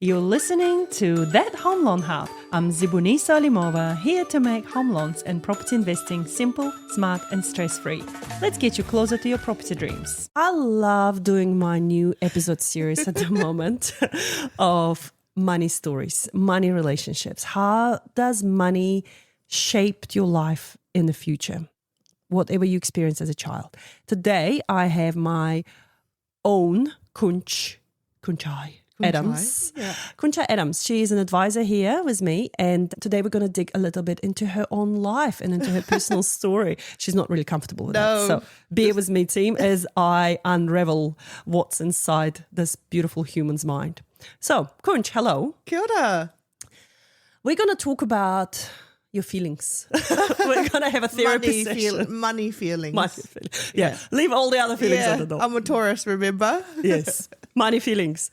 You're listening to That Home Loan Hub. I'm Zibuni Solimova, here to make home loans and property investing simple, smart and stress-free. Let's get you closer to your property dreams. I love doing my new episode series at the moment of money stories, money relationships. How does money shape your life in the future? Whatever you experienced as a child. Today, I have my own Khouanchai Adams. Yeah. Khouanchai Adams. She is an advisor here with me, and today we're going to dig a little bit into her own life and into her personal story. She's not really comfortable with that. So bear with me, team, as I unravel what's inside this beautiful human's mind. So, Khouanch, hello. Kia ora. We're going to talk about your feelings. We're going to have a therapy session. Money feelings. Money feelings. Yeah. Leave all the other feelings at the door. I'm a Taurus, remember? Yes. Money feelings.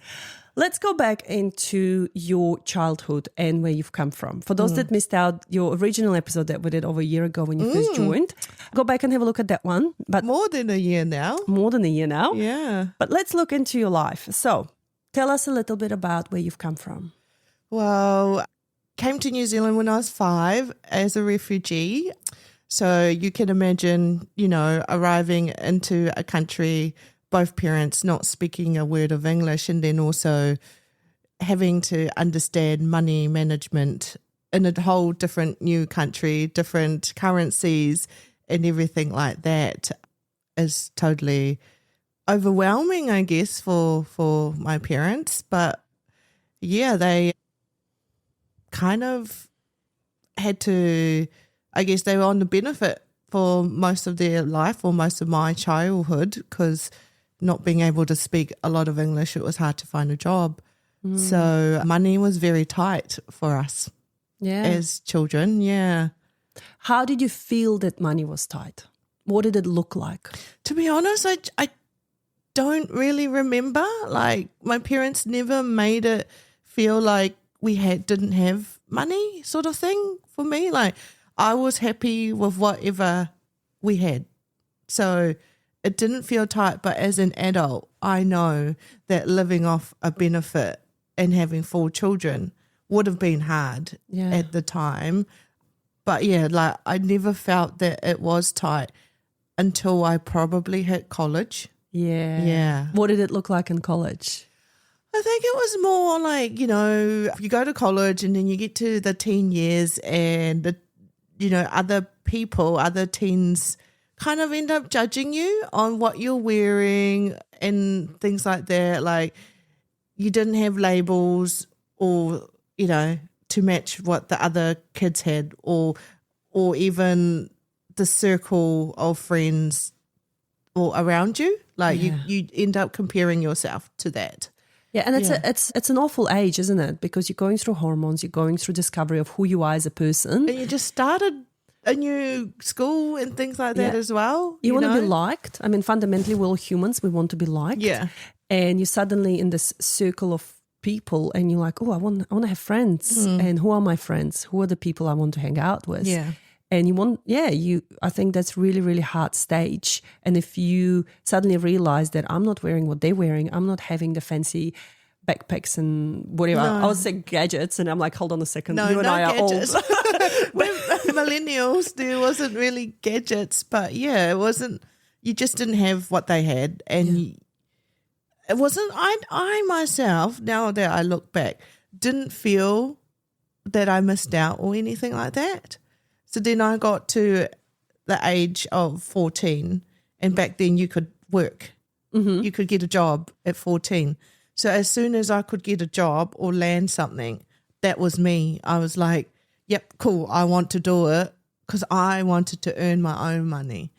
Let's go back into your childhood and where you've come from. For those that missed out your original episode that we did over a year ago when you first joined, go back and have a look at that one. But More than a year now. more than a year now. Yeah. But let's look into your life. So tell us a little bit about where you've come from. Well, came to New Zealand when I was 5 as a refugee. So you can imagine, arriving into a country, both parents not speaking a word of English, and then also having to understand money management in a whole different new country, different currencies and everything like that is totally overwhelming, I guess, for my parents. But yeah, they kind of had to, I guess they were on the benefit for most of their life or most of my childhood, because not being able to speak a lot of English, it was hard to find a job. So money was very tight for us as children, yeah. How did you feel that money was tight? What did it look like? To be honest, I don't really remember. Like, my parents never made it feel like we didn't have money, sort of thing for me. Like, I was happy with whatever we had. So it didn't feel tight, but as an adult, I know that living off a benefit and having 4 children would have been hard at the time. But yeah, like, I never felt that it was tight until I probably hit college. Yeah. What did it look like in college? I think it was more like, you go to college and then you get to the teen years and, other people, other teens kind of end up judging you on what you're wearing and things like that. Like, you didn't have labels or, to match what the other kids had, or even the circle of friends or around you. Like, you end up comparing yourself to that. Yeah, and it's an awful age, isn't it? Because you're going through hormones, you're going through discovery of who you are as a person. And you just started a new school and things like that as well. You want to be liked. I mean, fundamentally, we're all humans. We want to be liked. Yeah. And you're suddenly in this circle of people and you're like, oh, I want to have friends. And who are my friends? Who are the people I want to hang out with? Yeah. And I think that's really, really hard stage. And if you suddenly realize that I'm not wearing what they're wearing, I'm not having the fancy backpacks and whatever. I was saying gadgets, and I'm like, hold on a second. You and I gadgets. are old. We're millennials, there wasn't really gadgets, but it wasn't, you just didn't have what they had. And it wasn't, I myself, now that I look back, didn't feel that I missed out or anything like that. So then I got to the age of 14, and back then you could work. You could get a job at 14. So as soon as I could get a job or land something, that was me. I was like, yep, cool, I want to do it, because I wanted to earn my own money.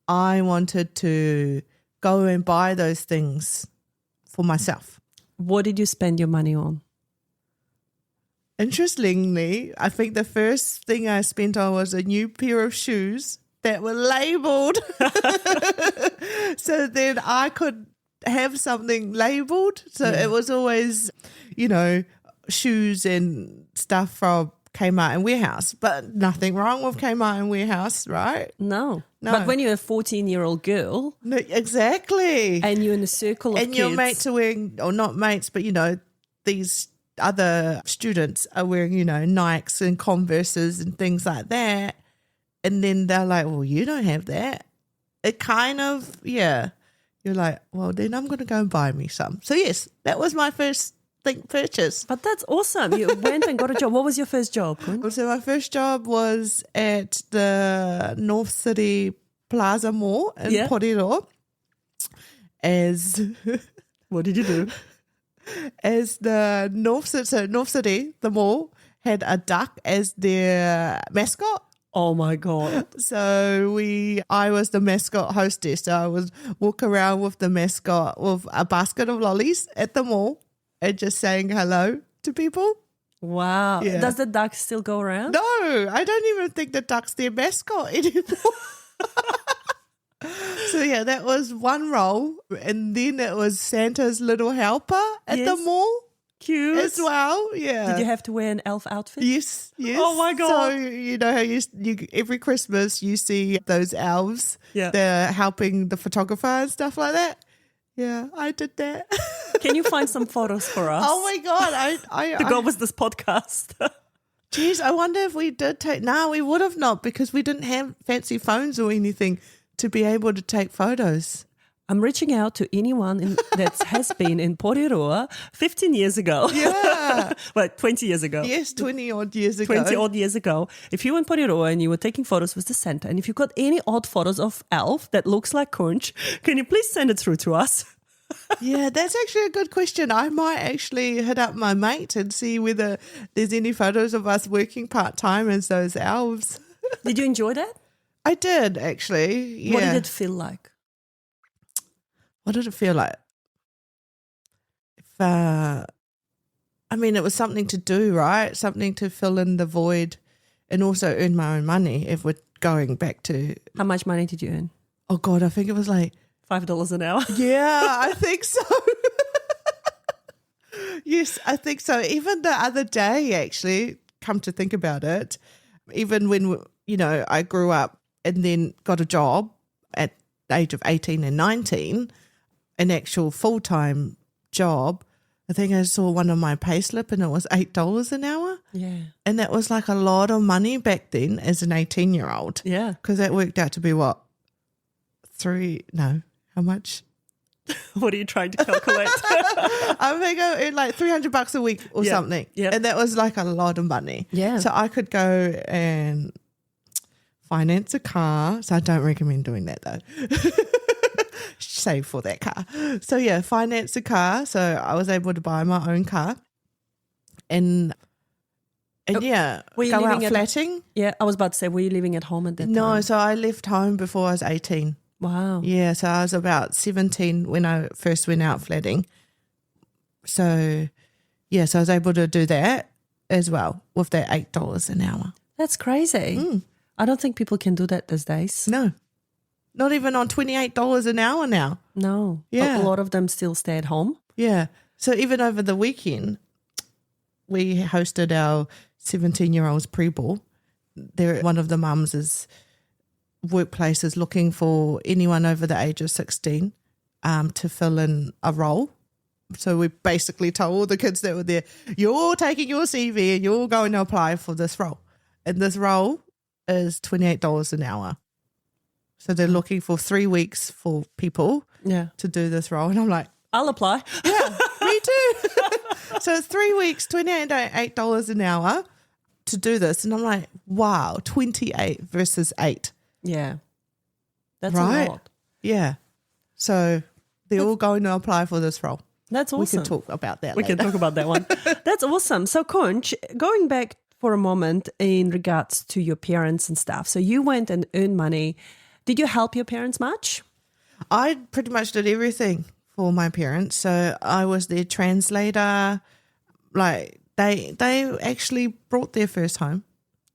I wanted to go and buy those things for myself. What did you spend your money on? Interestingly, I think the first thing I spent on was a new pair of shoes that were labelled. So then I could have something labelled. So it was always, shoes and stuff from Kmart and Warehouse. But nothing wrong with Kmart and Warehouse, right? No. But when you're a 14-year-old girl. No, exactly. And you're in a circle of and kids. your mates are wearing, or not mates, but, these other students are wearing, Nikes and Converses and things like that. And then they're like, well, you don't have that. It kind of, you're like, well, then I'm going to go and buy me some. So yes, that was my first purchase. But that's awesome. You went and got a job. What was your first job? So my first job was at the North City Plaza Mall in Porirua as... What did you do? As the North City, the mall, had a duck as their mascot. Oh my God. So I was the mascot hostess. So I would walk around with the mascot with a basket of lollies at the mall and just saying hello to people. Wow. Yeah. Does the duck still go around? No, I don't even think the duck's their mascot anymore. So yeah, that was one role. And then it was Santa's little helper at the mall. Cute. As well, yeah. Did you have to wear an elf outfit? Yes. Oh my God. So you know how you every Christmas you see those elves. Yeah. They're helping the photographer and stuff like that. Yeah, I did that. Can you find some photos for us? Oh my God. To go with this podcast. Geez, I wonder if we did take... No, we would have not because we didn't have fancy phones or anything to be able to take photos. I'm reaching out to anyone that has been in Porirua 15 years ago. Yeah. Well, 20 years ago. Yes, 20 odd years ago. 20 odd years ago. If you were in Porirua and you were taking photos with the Santa, and if you've got any odd photos of Elf that looks like Khouanchai, can you please send it through to us? Yeah, that's actually a good question. I might actually hit up my mate and see whether there's any photos of us working part-time as those elves. Did you enjoy that? I did, actually. Yeah. What did it feel like? What did it feel like? It was something to do, right? Something to fill in the void and also earn my own money if we're going back to... How much money did you earn? Oh, God, I think it was like... $5 an hour? Yeah, I think so. Yes, I think so. Even the other day, actually, come to think about it, even when, I grew up and then got a job at the age of 18 and 19, an actual full-time job, I think I saw one on my payslip and it was $8 an hour. Yeah. And that was like a lot of money back then as an 18-year-old. Yeah. Because that worked out to be what? How much? What are you trying to calculate? I think I earned like $300 a week or something. Yeah. And that was like a lot of money. Yeah. So I could go and finance a car. So I don't recommend doing that though. Save for that car. So yeah, finance a car. So I was able to buy my own car. And yeah, were you go out living flatting. Yeah, I was about to say, were you living at home at that time? No, so I left home before I was 18. Wow. Yeah, so I was about 17 when I first went out flatting. So, yeah, so I was able to do that as well with that $8 an hour. That's crazy. I don't think people can do that these days. No, not even on $28 an hour now. No. Yeah. A lot of them still stay at home. Yeah. So even over the weekend, we hosted our 17-year-olds pre-ball. One of the mums' workplace is looking for anyone over the age of 16 to fill in a role. So we basically told all the kids that were there, you're taking your CV and you're going to apply for this role. And this role is $28 an hour. So they're looking for 3 weeks for people to do this role. And I'm like, I'll apply. yeah, me too. So it's 3 weeks, $28 an hour to do this. And I'm like, wow, 28 versus 8. Yeah. That's Right? a lot. Yeah. So they're all going to apply for this role. That's awesome. We can talk about that We later. can talk about that one. That's awesome. So, Khouanchai, going back for a moment in regards to your parents and stuff. So you went and earned money. Did you help your parents much? I pretty much did everything for my parents. So I was their translator. Like they actually brought their first home.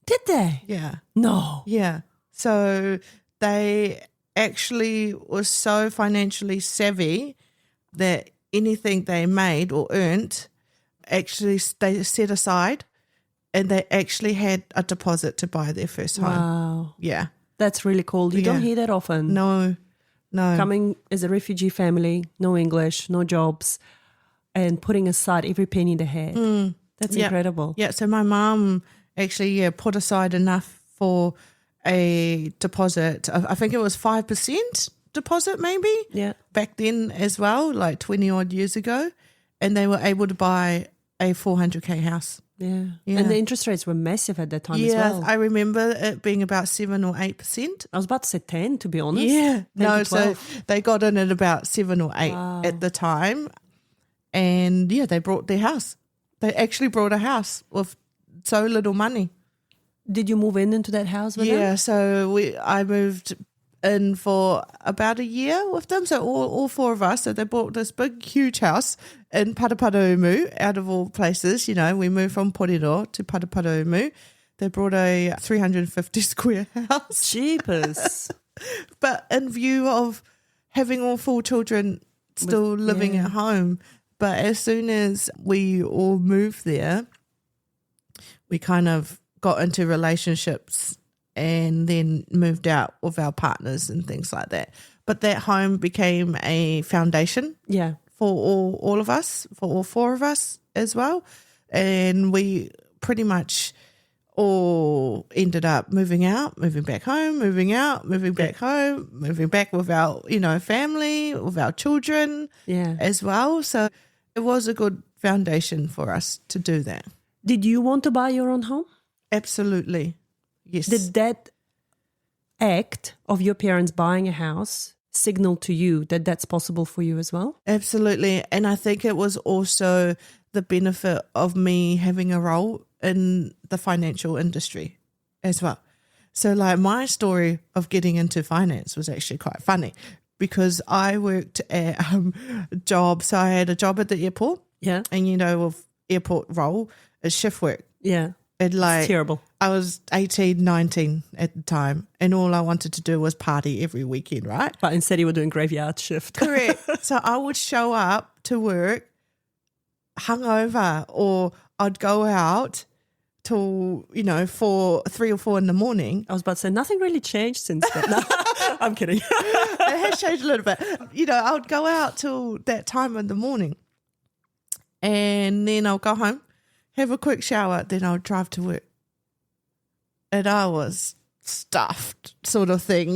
Did they? Yeah. No. Yeah. So they actually was so financially savvy that anything they made or earned, actually they set aside and they actually had a deposit to buy their first home. Wow. Yeah. That's really cool. You don't hear that often. No. Coming as a refugee family, no English, no jobs. and putting aside every penny they had. That's Yep. incredible. Yeah, so my mum actually put aside enough for a deposit. I think it was 5% deposit maybe Yeah. back then as well, like 20 odd years ago. And they were able to buy a 400k house. Yeah. Yeah. And the interest rates were massive at that time as Yeah, well. I remember it being about 7 or 8%. I was about to say 10, to be honest. Yeah, 10 no, to so 12. they got in at about 7 or 8 Wow. at the time. And yeah, they brought their house. They actually brought a house with so little money. Did you move into that house with them? Yeah, so I moved in for about a year with them. So all four of us. So they bought this big, huge house in Paraparaumu, out of all places. You know, we moved from Poriro to Paraparaumu. They brought a 350 square house. Jeepers. But in view of having all four children still living at home. But as soon as we all moved there, we kind of got into relationships and then moved out with our partners and things like that. But that home became a foundation Yeah. for all of us, for all four of us as well. And we pretty much all ended up moving out, moving back home, moving out, moving back home, moving back with our, family, with our children Yeah. as well. So it was a good foundation for us to do that. Did you want to buy your own home? Absolutely. Yes. Did that act of your parents buying a house signal to you that that's possible for you as well? Absolutely. And I think it was also the benefit of me having a role in the financial industry as well. So like my story of getting into finance was actually quite funny because I worked at a job. So I had a job at the airport. Yeah. And with airport role, it's shift work. Yeah. It It's terrible. I was 18, 19 at the time, and all I wanted to do was party every weekend, right? But instead you were doing graveyard shift. Correct. So I would show up to work hungover, or I'd go out till, 3 or 4 in the morning. I was about to say, nothing really changed since then. No, I'm kidding. It has changed a little bit. I would go out till that time in the morning, and then I'll go home, have a quick shower, then I'll drive to work. And I was stuffed sort of thing,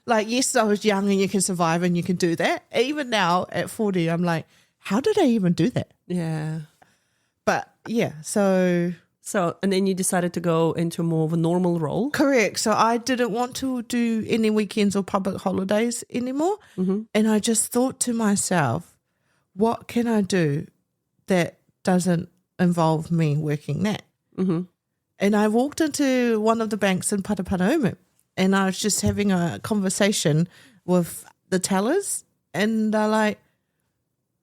Like, yes, I was young and you can survive and you can do that. Even now at 40, I'm like, how did I even do that? Yeah. But yeah, so... So, and then you decided to go into more of a normal role. Correct. So I didn't want to do any weekends or public holidays anymore. Mm-hmm. And I just thought to myself, what can I do that doesn't involve me working that? Mm-hmm. And I walked into one of the banks in Paraparaumu and I was just having a conversation with the tellers, and they're like,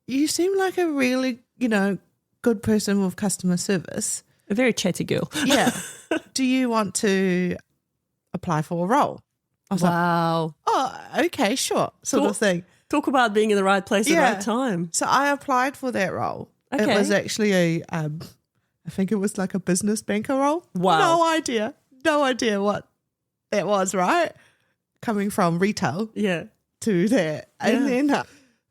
you seem like a really, good person with customer service. A very chatty girl. Yeah. Do you want to apply for a role? I was like, Wow. oh, okay, sure, sort of thing. Talk about being in the right place at the right time. So I applied for that role. Okay. It was actually I think it was like a business banker role. Wow. No idea what that was, right? Coming from retail Yeah. to that. And then, of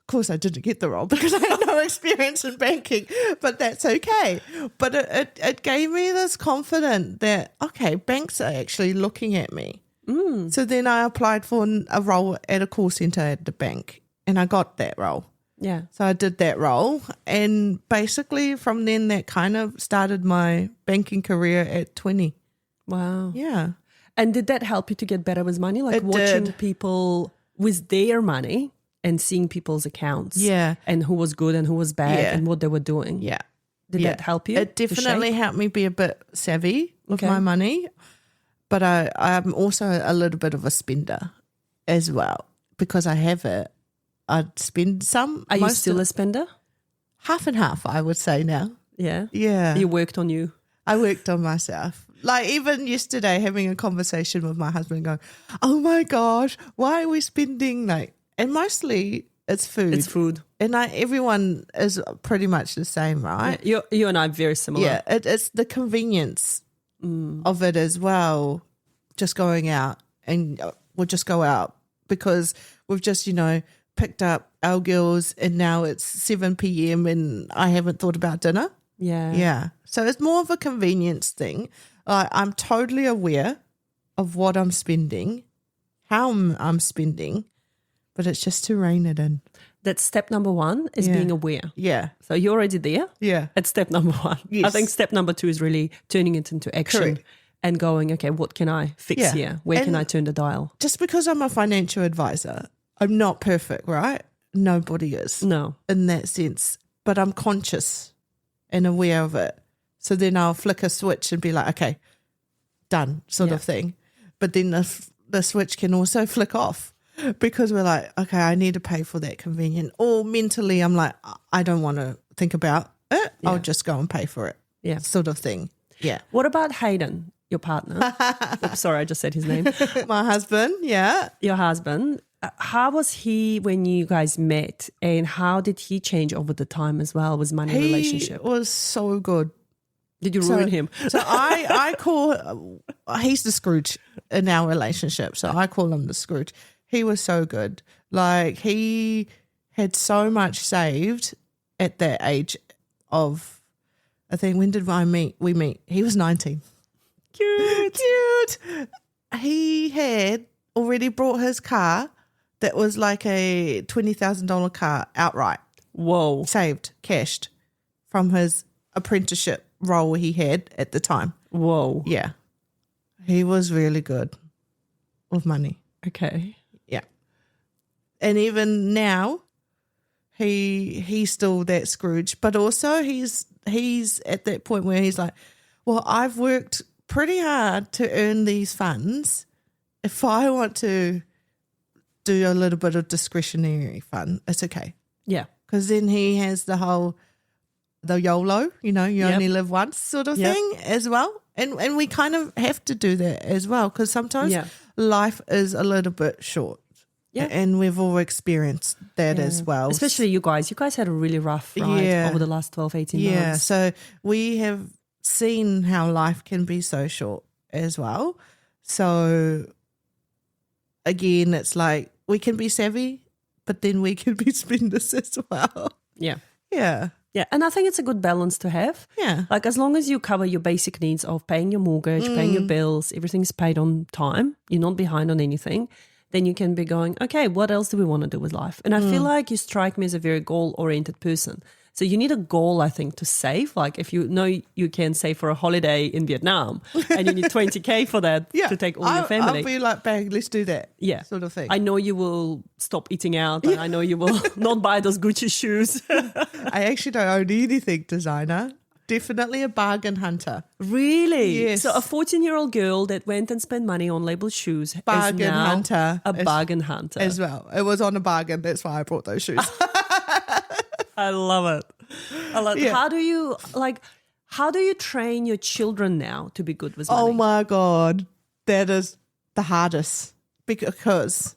course, I didn't get the role because I had no experience in banking, but that's okay. But it gave me this confidence that, okay, banks are actually looking at me. Mm. So then I applied for a role at a call centre at the bank, and I got that role. Yeah. So I did that role, and basically from then that kind of started my banking career at 20. Wow. Yeah. And did that help you to get better with money? Like It watching did. people with their money and seeing people's accounts. Yeah. And who was good and who was bad Yeah. and what they were doing. Yeah. Did that help you? It to definitely shape? helped me be a bit savvy with Okay. my money, but I'm also a little bit of a spender as well because I have it. I'd spend some. Are you still a spender? half and half, I would say now. Yeah. Yeah. You worked on you. I worked on myself. Like even yesterday having a conversation with my husband going, oh my gosh, why are we spending and mostly it's food. It's food. And everyone is pretty much the same, right? Yeah, you and I are very similar. Yeah, it's the convenience of it as well. Just going out and we'll just go out because we've just, picked up our girls and now it's 7 p.m. and I haven't thought about dinner. Yeah. Yeah. So it's more of a convenience thing. I'm totally aware of what I'm spending, how I'm spending, but it's just to rein it in. That's step number 1 is being aware. Yeah. So you're already there. Yeah. It's step number 1. Yes. I think step number 2 is really turning it into action. Correct. And going, okay, what can I fix here? Where can I turn the dial? Just because I'm a financial advisor, I'm not perfect, right? Nobody is. No. In that sense. But I'm conscious and aware of it. So then I'll flick a switch and be like, okay, done, sort of thing. But then the switch can also flick off because we're like, okay, I need to pay for that convenient. Or mentally I'm like, I don't want to think about it. Yeah. I'll just go and pay for it. Yeah. Sort of thing. Yeah. What about Hayden, your partner? Oops, sorry, I just said his name. My husband, yeah. Your husband. How was he when you guys met, and how did he change over the time as well with money relationship? He was so good. Did you ruin him? So I call, he's the Scrooge in our relationship. So I call him the Scrooge. He was so good. Like he had so much saved at that age of, I think, when did we meet? He was 19. Cute. He had already brought his car that was like a $20,000 car outright. Whoa. Saved, cashed from his apprenticeship role he had at the time. Whoa. Yeah. He was really good with money. Okay. Yeah. And even now, he's still that Scrooge, but also he's at that point where he's like, well, I've worked pretty hard to earn these funds. If I want to do a little bit of discretionary fun, it's okay. Yeah. Because then he has the YOLO, you only live once sort of thing as well. And we kind of have to do that as well because sometimes life is a little bit short. Yeah. And we've all experienced that as well. Especially you guys. You guys had a really rough ride over the last 12, 18 months. Yeah, so we have seen how life can be so short as well. So again, it's like we can be savvy, but then we can be spenders as well. Yeah. Yeah. Yeah, and I think it's a good balance to have. Yeah. Like as long as you cover your basic needs of paying your mortgage, paying your bills, everything's paid on time, you're not behind on anything, then you can be going, okay, what else do we want to do with life? And I feel like you strike me as a very goal-oriented person. So you need a goal, I think, to save. Like if you know you can save for a holiday in Vietnam and you need 20K for that to take all your family. I'll be like, bang, let's do that. Yeah. Sort of thing. I know you will stop eating out and I know you will not buy those Gucci shoes. I actually don't own anything designer. Definitely a bargain hunter. Really? Yes. So a 14-year-old girl that went and spent money on labeled shoes Bargain is now hunter. a bargain hunter. As well. It was on a bargain. That's why I brought those shoes. I love it. I love it. Yeah. How do you train your children now to be good with money? Oh my God. That is the hardest. Because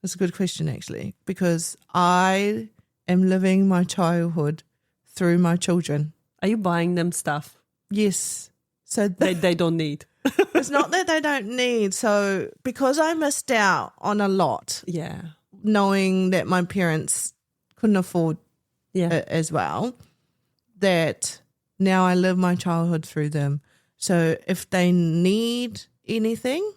that's a good question actually. Because I am living my childhood through my children. Are you buying them stuff Yes. So they don't need? it's not that they don't need. So because I missed out on a lot, Yeah. knowing that my parents couldn't afford it as well, that now I live my childhood through them. So if they need anything,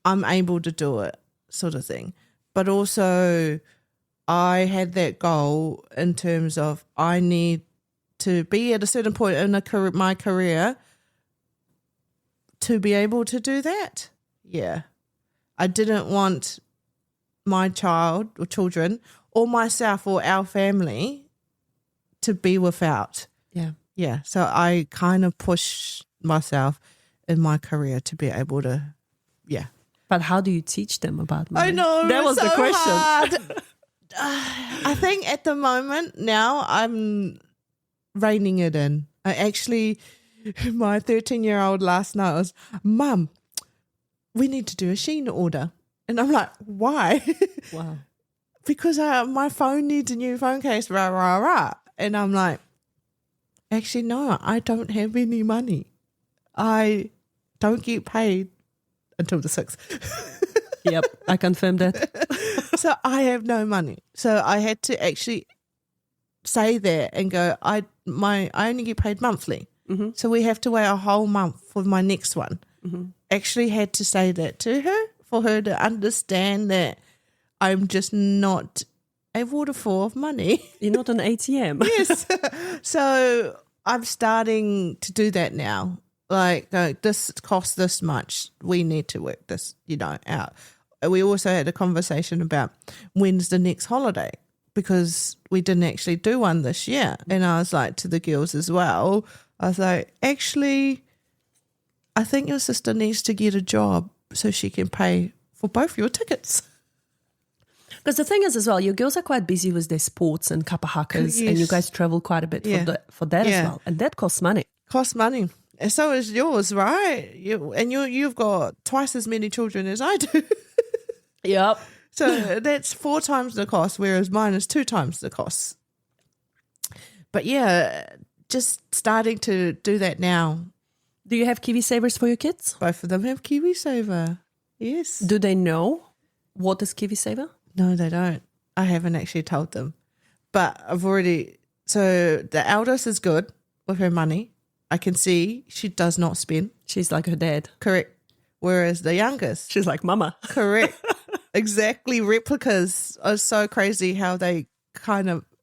I'm able to do it, sort of thing. But also I had that goal in terms of I need to be at a certain point in my career to be able to do that. Yeah. I didn't want my child or children or myself or our family to be without. Yeah. Yeah. So I kind of push myself in my career to be able to, yeah. But how do you teach them about money? I know. That was so the question. Hard. I think at the moment now I'm reining it in. I actually, my 13-year-old last night was, Mum, we need to do a Shein order. And I'm like, why? Wow. Because my phone needs a new phone case, rah, rah, rah. And I'm like, actually, no, I don't have any money. I don't get paid until the 6th. Yep, I confirm that. So I have no money. So I had to actually say that and go, I only get paid monthly. Mm-hmm. So we have to wait a whole month for my next one. Mm-hmm. Actually had to say that to her for her to understand that I'm just not a waterfall of money. You're not an ATM. Yes. So I'm starting to do that now. Like, this costs this much. We need to work this, out. We also had a conversation about when's the next holiday, because we didn't actually do one this year. And I was like to the girls as well, I was like, actually, I think your sister needs to get a job so she can pay for both your tickets. Because the thing is as well, your girls are quite busy with their sports and kapahakas, Yes. and you guys travel quite a bit for that as well. And that costs money. Costs money. And so is yours, right? You've got twice as many children as I do. Yep. So that's 4 times the cost, whereas mine is 2 times the cost. But yeah, just starting to do that now. Do you have Kiwi Savers for your kids? Both of them have KiwiSaver. Yes. Do they know what is Kiwi Saver? No, they don't. I haven't actually told them. But so the eldest is good with her money. I can see she does not spend. She's like her dad. Correct. Whereas the youngest. She's like mama. Correct. Exactly. Replicas are so crazy how they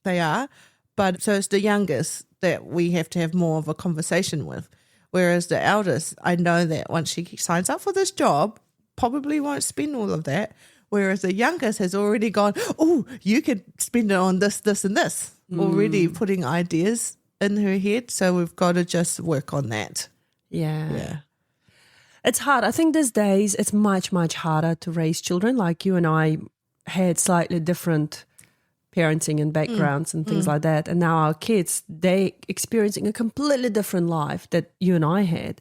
are. But so it's the youngest that we have to have more of a conversation with. Whereas the eldest, I know that once she signs up for this job, probably won't spend all of that. Whereas the youngest has already gone, oh, you could spend it on this, this, and this. Already putting ideas in her head. So we've got to just work on that. Yeah. It's hard. I think these days it's much, much harder to raise children. Like you and I had slightly different parenting and backgrounds and things like that. And now our kids, they experiencing a completely different life that you and I had.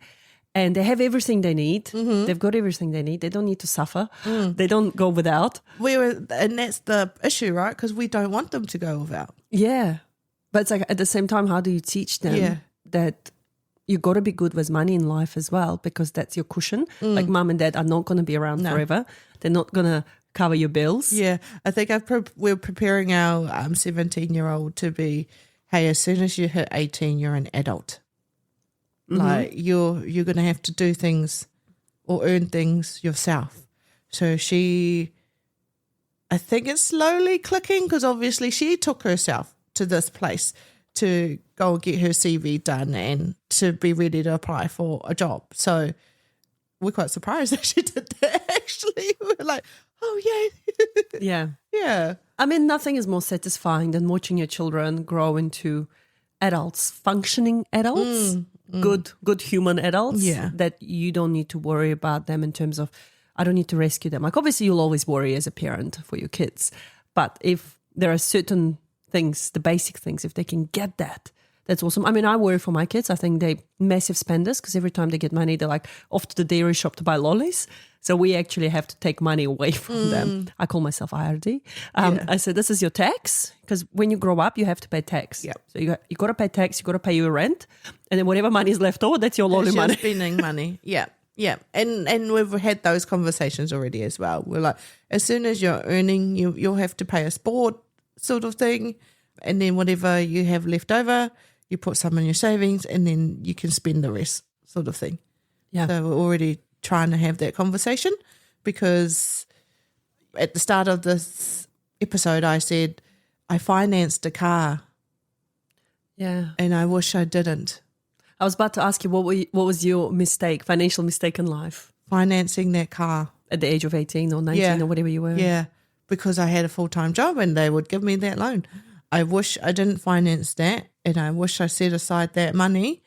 And they have everything they need. Mm-hmm. They've got everything they need. They don't need to suffer. They don't go without. And that's the issue, right? Because we don't want them to go without. Yeah. But it's like at the same time, how do you teach them that you got to be good with money in life as well, because that's your cushion. Like mum and dad are not going to be around forever. They're not going to cover your bills. Yeah. I think we're preparing our 17-year-old to be, hey, as soon as you hit 18, you're an adult. Like you're going to have to do things or earn things yourself. So I think it's slowly clicking, because obviously she took herself to this place to go and get her CV done and to be ready to apply for a job. So we're quite surprised that she did that, actually. We're like, oh, yeah. Yeah. Yeah. I mean, nothing is more satisfying than watching your children grow into adults, functioning adults, good human adults, that you don't need to worry about them in terms of, I don't need to rescue them. Like, obviously, you'll always worry as a parent for your kids. But if there are certain things, the basic things, if they can get that, that's awesome. I mean, I worry for my kids. I think they're massive spenders, because every time they get money, they're like off to the dairy shop to buy lollies. So we actually have to take money away from them. I call myself IRD. I said, this is your tax, because when you grow up, you have to pay tax. Yep. So you got to pay tax, you got to pay your rent, and then whatever money is left over, that's your lolly It's your money. spending money. Yeah. Yeah. And we've had those conversations already as well. We're like, as soon as you're earning, you'll have to pay a sport sort of thing. And then whatever you have left over, you put some in your savings, and then you can spend the rest sort of thing. Yeah. So we're already trying to have that conversation, because at the start of this episode, I said, I financed a car. Yeah. And I wish I didn't. I was about to ask you, what was your financial mistake in life? Financing that car. At the age of 18 or 19 or whatever you were. Yeah, because I had a full-time job and they would give me that loan. I wish I didn't finance that, and I wish I set aside that money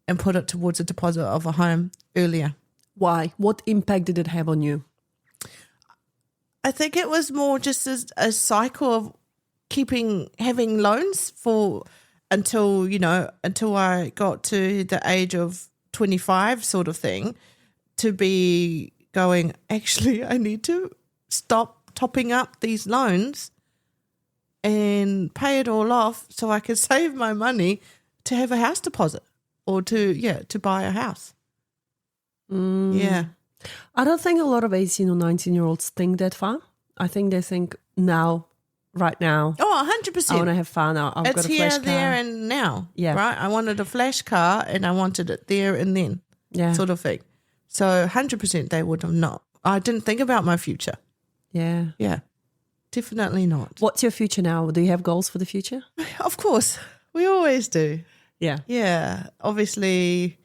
and put it towards a deposit of a home earlier. Why? What impact did it have on you? I think it was more just a cycle of having loans until I got to the age of 25 sort of thing, to be going, actually, I need to stop topping up these loans and pay it all off so I can save my money to have a house deposit or to buy a house. Yeah. I don't think a lot of 18 or 19-year-olds think that far. I think they think now, right now, Oh, 100%. I want to have fun. I've It's got a here, flash car. there, and now. Yeah. Right? I wanted a flash car and I wanted it there and then, Yeah. sort of thing. So 100% they would have not. I didn't think about my future. Yeah. Yeah, definitely not. What's your future now? Do you have goals for the future? Of course, we always do. Yeah. Yeah, obviously,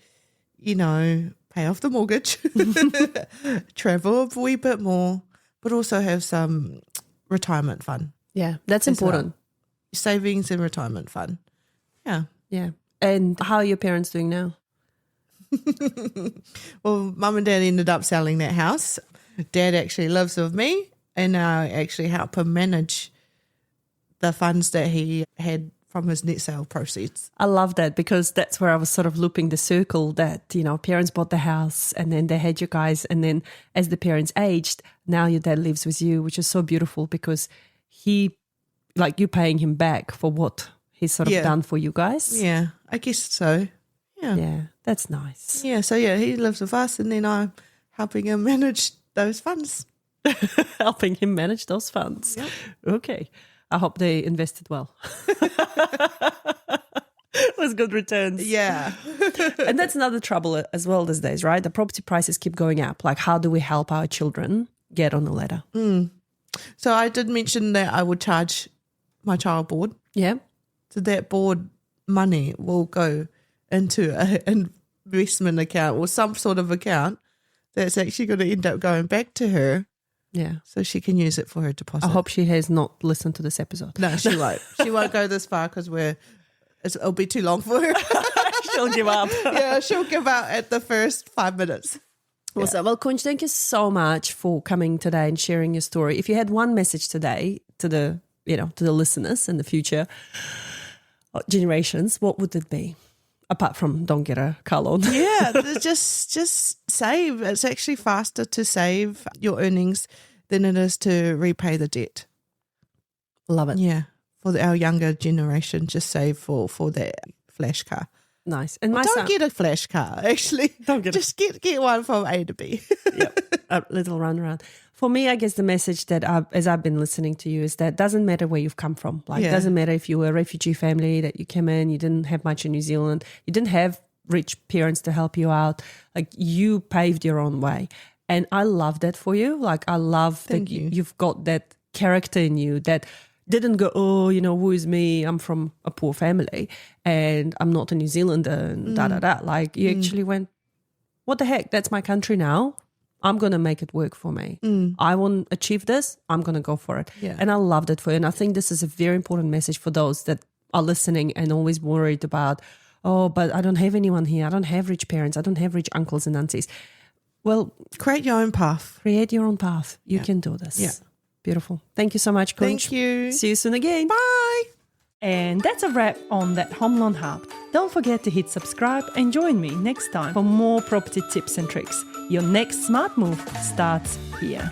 pay off the mortgage, travel a wee bit more, but also have some retirement fund, Yeah. That's as well. important. Savings and retirement fund. Yeah. Yeah. And how are your parents doing now? Well, mum and dad ended up selling that house. Dad actually lives with me, and I actually help him manage the funds that he had from his net sale proceeds. I love that because that's where I was sort of looping the circle that, parents bought the house and then they had you guys. And then as the parents aged, now your dad lives with you, which is so beautiful because you're paying him back for what he's sort of Yeah. done for you guys. Yeah, I guess so. Yeah. Yeah, that's nice. Yeah, so he lives with us, and then I'm helping him manage those funds. Helping him manage those funds. Yep. Okay. I hope they invested well. With good returns. Yeah. And that's another trouble as well these days, right? The property prices keep going up. Like, how do we help our children get on the ladder? So I did mention that I would charge my child board. Yeah. So that board money will go into an investment account or some sort of account that's actually going to end up going back to her Yeah. so she can use it for her deposit. I hope she has not listened to this episode. No, she won't. She won't go this far because it'll be too long for her. She'll give up. Yeah, she'll give out at the first 5 minutes. Awesome. Well, Khouanchai, thank you so much for coming today and sharing your story. If you had one message today to the listeners and the future generations, what would it be? Apart from don't get a car loan. Yeah, just save. It's actually faster to save your earnings than it is to repay the debt. Love it. Yeah, for our younger generation, just save for that flash car. Nice. And my Don't son, get a flash car, actually. Don't get just get one from A to B. a little run around. For me, I guess the message that as I've been listening to you is that it doesn't matter where you've come from. Like, it doesn't matter if you were a refugee family that you came in, you didn't have much in New Zealand, you didn't have rich parents to help you out. Like, you paved your own way. And I love that for you. Like, I love that you've got that character in you that didn't go, who is me? I'm from a poor family and I'm not a New Zealander and da-da-da. Like, you actually went, what the heck? That's my country now. I'm going to make it work for me. I want to achieve this. I'm going to go for it. Yeah. And I loved it for you. And I think this is a very important message for those that are listening and always worried about, but I don't have anyone here. I don't have rich parents. I don't have rich uncles and aunties. Well, Create your own path. create your own path. You can do this. Yeah. Beautiful. Thank you so much, Khouanchai. Thank you. See you soon again. Bye. And that's a wrap on That Home Loan Hub. Don't forget to hit subscribe and join me next time for more property tips and tricks. Your next smart move starts here.